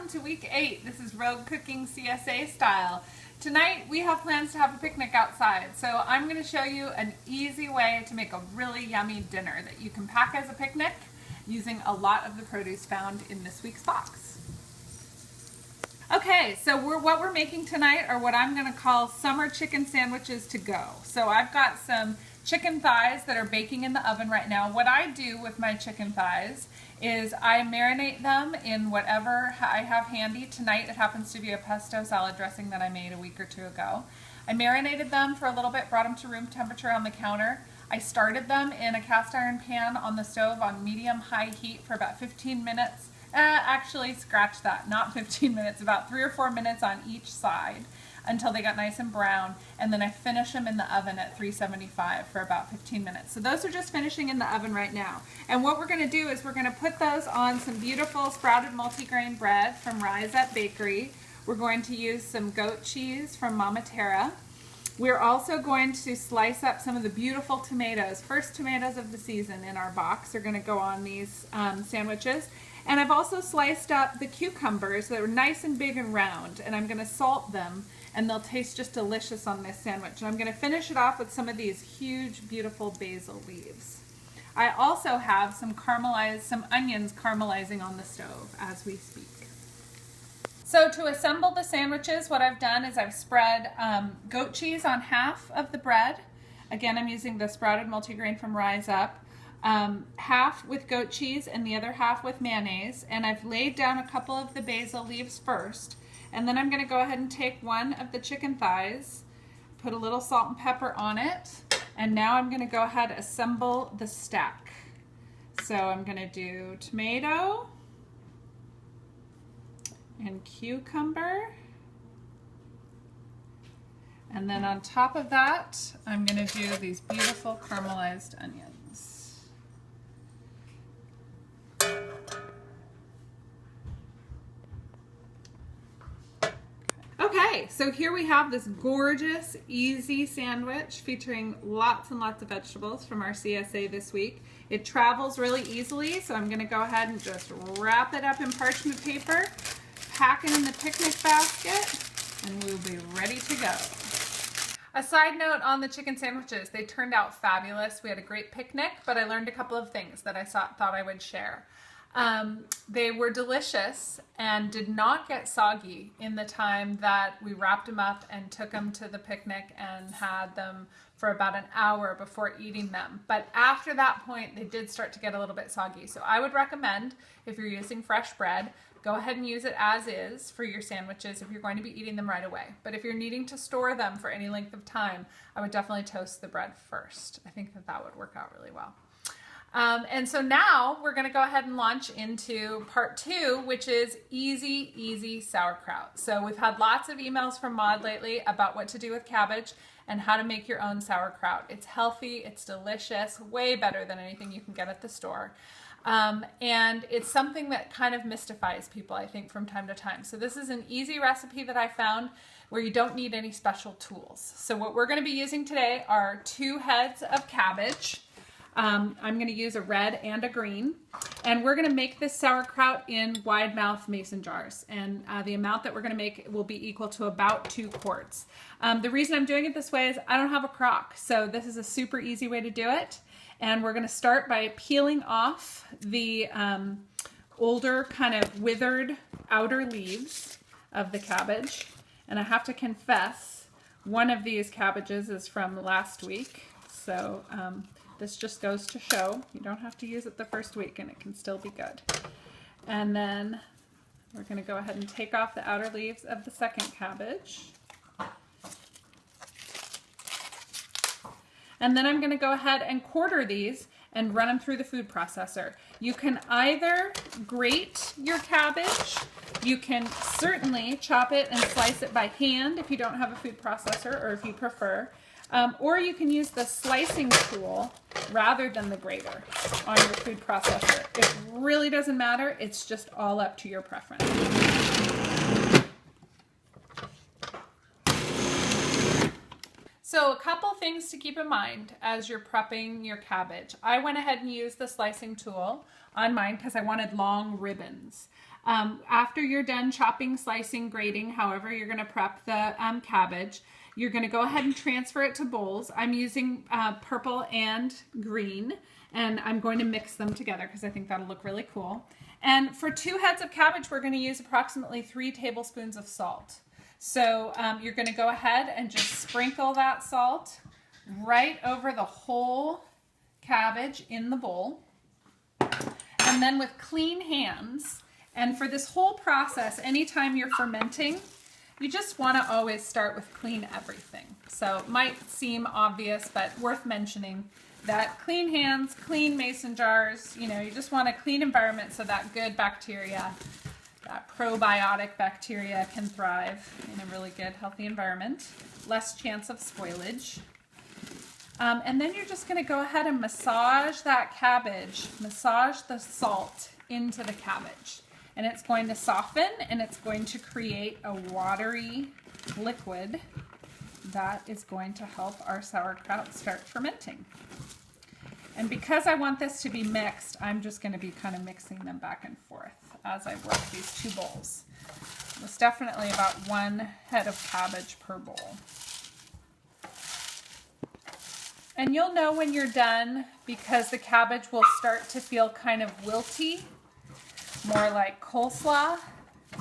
welcome to week 8. This is Rogue Cooking CSA style. Tonight we have plans to have a picnic outside, so I'm going to show you an easy way to make a really yummy dinner that you can pack as a picnic using a lot of the produce found in this week's box. Okay, so what we're making tonight are what I'm going to call summer chicken sandwiches to go. So I've got some chicken thighs that are baking in the oven right now. What I do with my chicken thighs is I marinate them in whatever I have handy. Tonight it happens to be a pesto salad dressing that I made a week or two ago. I marinated them for a little bit, brought them to room temperature on the counter. I started them in a cast iron pan on the stove on medium-high heat for about 15 minutes. Actually, scratch that, not 15 minutes, about 3 or 4 minutes on each side until they got nice and brown, and then I finish them in the oven at 375 for about 15 minutes. So those are just finishing in the oven right now. And what we're going to do is we're going to put those on some beautiful sprouted multigrain bread from Rise Up Bakery. We're going to use some goat cheese from Mama Terra. We're also going to slice up some of the beautiful tomatoes. First tomatoes of the season in our box are going to go on these sandwiches. And I've also sliced up the cucumbers that are nice and big and round, and I'm going to salt them, and they'll taste just delicious on this sandwich. And I'm going to finish it off with some of these huge, beautiful basil leaves. I also have some onions caramelizing on the stove as we speak. So to assemble the sandwiches, what I've done is I've spread goat cheese on half of the bread. Again, I'm using the sprouted multigrain from Rise Up. Half with goat cheese and the other half with mayonnaise, and I've laid down a couple of the basil leaves first, and then I'm going to go ahead and take one of the chicken thighs, put a little salt and pepper on it, and now I'm going to go ahead and assemble the stack. So I'm going to do tomato and cucumber, and then on top of that I'm going to do these beautiful caramelized onions. Okay, so here we have this gorgeous, easy sandwich featuring lots and lots of vegetables from our CSA this week. It travels really easily, so I'm going to go ahead and just wrap it up in parchment paper, pack it in the picnic basket, and we'll be ready to go. A side note on the chicken sandwiches, they turned out fabulous. We had a great picnic, but I learned a couple of things that I thought I would share. They were delicious and did not get soggy in the time that we wrapped them up and took them to the picnic and had them for about an hour before eating them. But after that point, they did start to get a little bit soggy. So I would recommend, if you're using fresh bread, go ahead and use it as is for your sandwiches if you're going to be eating them right away. But if you're needing to store them for any length of time, I would definitely toast the bread first. I think that would work out really well. And so now we're going to go ahead and launch into part 2, which is easy sauerkraut. So we've had lots of emails from Maud lately about what to do with cabbage and how to make your own sauerkraut. It's healthy, it's delicious, way better than anything you can get at the store. And it's something that kind of mystifies people, I think, from time to time. So this is an easy recipe that I found where you don't need any special tools. So what we're going to be using today are 2 heads of cabbage. I'm going to use a red and a green, and we're going to make this sauerkraut in wide mouth mason jars, and the amount that we're going to make will be equal to about 2 quarts. The reason I'm doing it this way is I don't have a crock, so this is a super easy way to do it. And we're going to start by peeling off the older kind of withered outer leaves of the cabbage, and I have to confess one of these cabbages is from last week, so this just goes to show you don't have to use it the first week and it can still be good. And then we're going to go ahead and take off the outer leaves of the second cabbage. And then I'm going to go ahead and quarter these and run them through the food processor. You can either grate your cabbage, you can certainly chop it and slice it by hand if you don't have a food processor or if you prefer. Or you can use the slicing tool rather than the grater on your food processor. It really doesn't matter, it's just all up to your preference. So a couple things to keep in mind as you're prepping your cabbage. I went ahead and used the slicing tool on mine because I wanted long ribbons. After you're done chopping, slicing, grating, however you're going to prep the cabbage, you're going to go ahead and transfer it to bowls. I'm using purple and green, and I'm going to mix them together because I think that'll look really cool. And for 2 heads of cabbage, we're going to use approximately 3 tablespoons of salt. So you're going to go ahead and just sprinkle that salt right over the whole cabbage in the bowl. And then with clean hands, and for this whole process, anytime you're fermenting, you just want to always start with clean everything. So it might seem obvious, but worth mentioning that clean hands, clean mason jars, you just want a clean environment so that good bacteria, that probiotic bacteria can thrive in a really good, healthy environment. Less chance of spoilage. And then you're just going to go ahead and massage that cabbage, massage the salt into the cabbage. And it's going to soften and it's going to create a watery liquid that is going to help our sauerkraut start fermenting. And because I want this to be mixed, I'm just going to be kind of mixing them back and forth as I work these 2 bowls. It's definitely about 1 head of cabbage per bowl. And you'll know when you're done because the cabbage will start to feel kind of wilty, more like coleslaw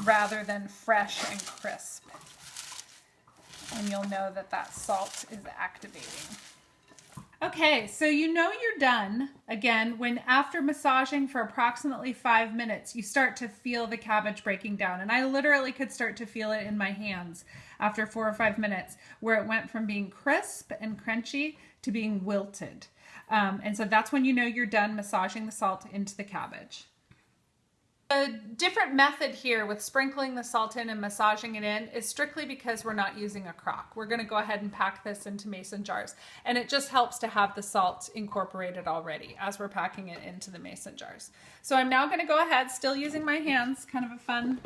rather than fresh and crisp. And you'll know that that salt is activating. Okay, so you know you're done, again, when after massaging for approximately 5 minutes, you start to feel the cabbage breaking down. And I literally could start to feel it in my hands after 4 or 5 minutes, where it went from being crisp and crunchy to being wilted. And so that's when you know you're done massaging the salt into the cabbage. A different method here with sprinkling the salt in and massaging it in is strictly because we're not using a crock. We're going to go ahead and pack this into mason jars, and it just helps to have the salt incorporated already as we're packing it into the mason jars. So I'm now going to go ahead, still using my hands, kind of a fun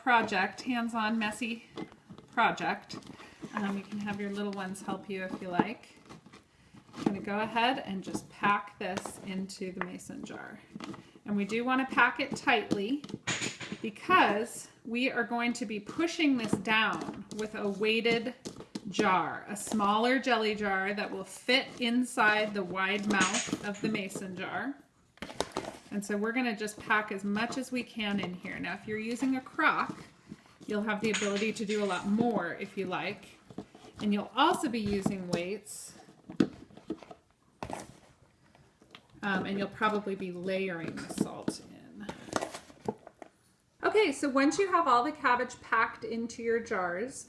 project, hands-on messy project. You can have your little ones help you if you like. I'm going to go ahead and just pack this into the mason jar. And we do want to pack it tightly because we are going to be pushing this down with a weighted jar, a smaller jelly jar that will fit inside the wide mouth of the mason jar. And so we're going to just pack as much as we can in here. Now, if you're using a crock, you'll have the ability to do a lot more if you like. And you'll also be using weights. And you'll probably be layering the salt in. Okay, so once you have all the cabbage packed into your jars,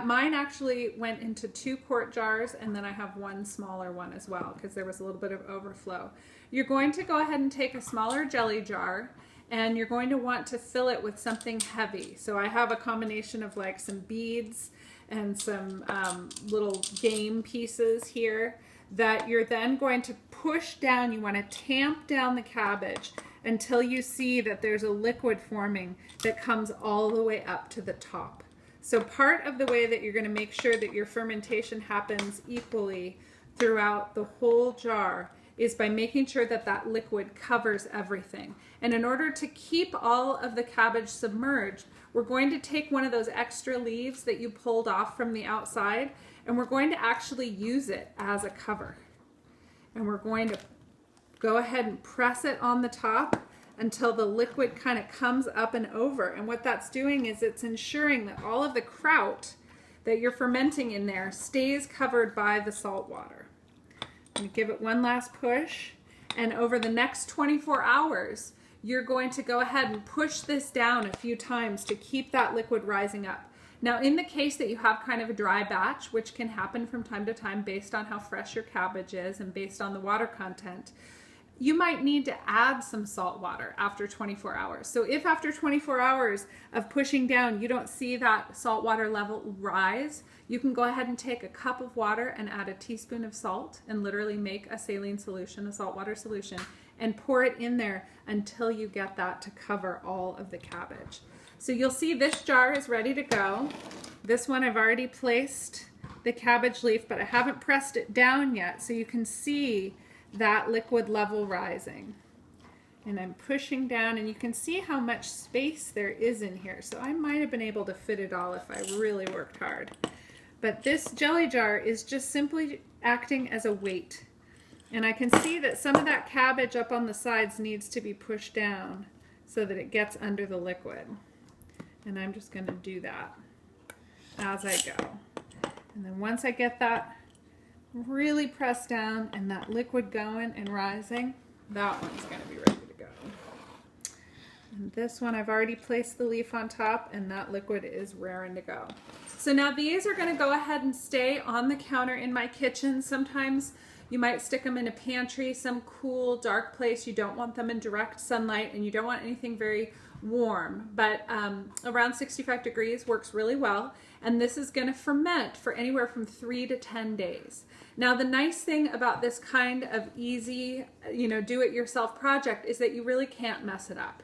mine actually went into 2 quart jars, and then I have 1 smaller one as well because there was a little bit of overflow. You're going to go ahead and take a smaller jelly jar, and you're going to want to fill it with something heavy. So I have a combination of like some beads and some little game pieces here that you're then going to push down. You want to tamp down the cabbage until you see that there's a liquid forming that comes all the way up to the top. So part of the way that you're going to make sure that your fermentation happens equally throughout the whole jar is by making sure that that liquid covers everything. And in order to keep all of the cabbage submerged, we're going to take one of those extra leaves that you pulled off from the outside, and we're going to actually use it as a cover. And we're going to go ahead and press it on the top until the liquid kind of comes up and over. And what that's doing is it's ensuring that all of the kraut that you're fermenting in there stays covered by the salt water. I'm going to give it one last push, and over the next 24 hours, you're going to go ahead and push this down a few times to keep that liquid rising up. Now, in the case that you have kind of a dry batch, which can happen from time to time based on how fresh your cabbage is and based on the water content, you might need to add some salt water after 24 hours. So if after 24 hours of pushing down, you don't see that salt water level rise, you can go ahead and take a cup of water and add a teaspoon of salt and literally make a saline solution, a saltwater solution, and pour it in there until you get that to cover all of the cabbage. So you'll see this jar is ready to go. This one I've already placed the cabbage leaf, but I haven't pressed it down yet, so you can see that liquid level rising. And I'm pushing down, and you can see how much space there is in here. So I might have been able to fit it all if I really worked hard. But this jelly jar is just simply acting as a weight. And I can see that some of that cabbage up on the sides needs to be pushed down so that it gets under the liquid. And I'm just going to do that as I go. And then once I get that really pressed down and that liquid going and rising, that one's going to be ready to go. And this one, I've already placed the leaf on top, and that liquid is raring to go. So now these are going to go ahead and stay on the counter in my kitchen. Sometimes you might stick them in a pantry, some cool, dark place. You don't want them in direct sunlight, and you don't want anything very warm. But around 65 degrees works really well. And this is going to ferment for anywhere from 3 to 10 days. Now, the nice thing about this kind of easy, do-it-yourself project is that you really can't mess it up.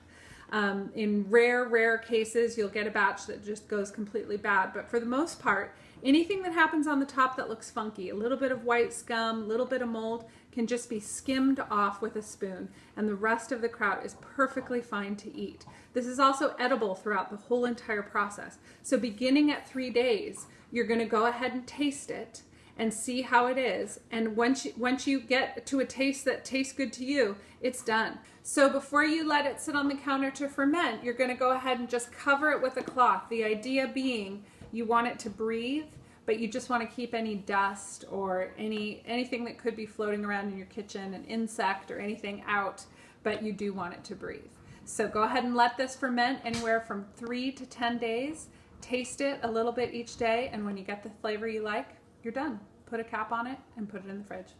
In rare cases, you'll get a batch that just goes completely bad. But for the most part, anything that happens on the top that looks funky, a little bit of white scum, a little bit of mold, can just be skimmed off with a spoon, and the rest of the kraut is perfectly fine to eat. This is also edible throughout the whole entire process. So beginning at 3 days, you're going to go ahead and taste it and see how it is. And once you get to a taste that tastes good to you, it's done. So before you let it sit on the counter to ferment, you're going to go ahead and just cover it with a cloth. The idea being you want it to breathe, but you just want to keep any dust or anything that could be floating around in your kitchen, an insect or anything out, but you do want it to breathe. So go ahead and let this ferment anywhere from 3 to 10 days. Taste it a little bit each day, and when you get the flavor you like, you're done. Put a cap on it and put it in the fridge.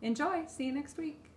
Enjoy. See you next week.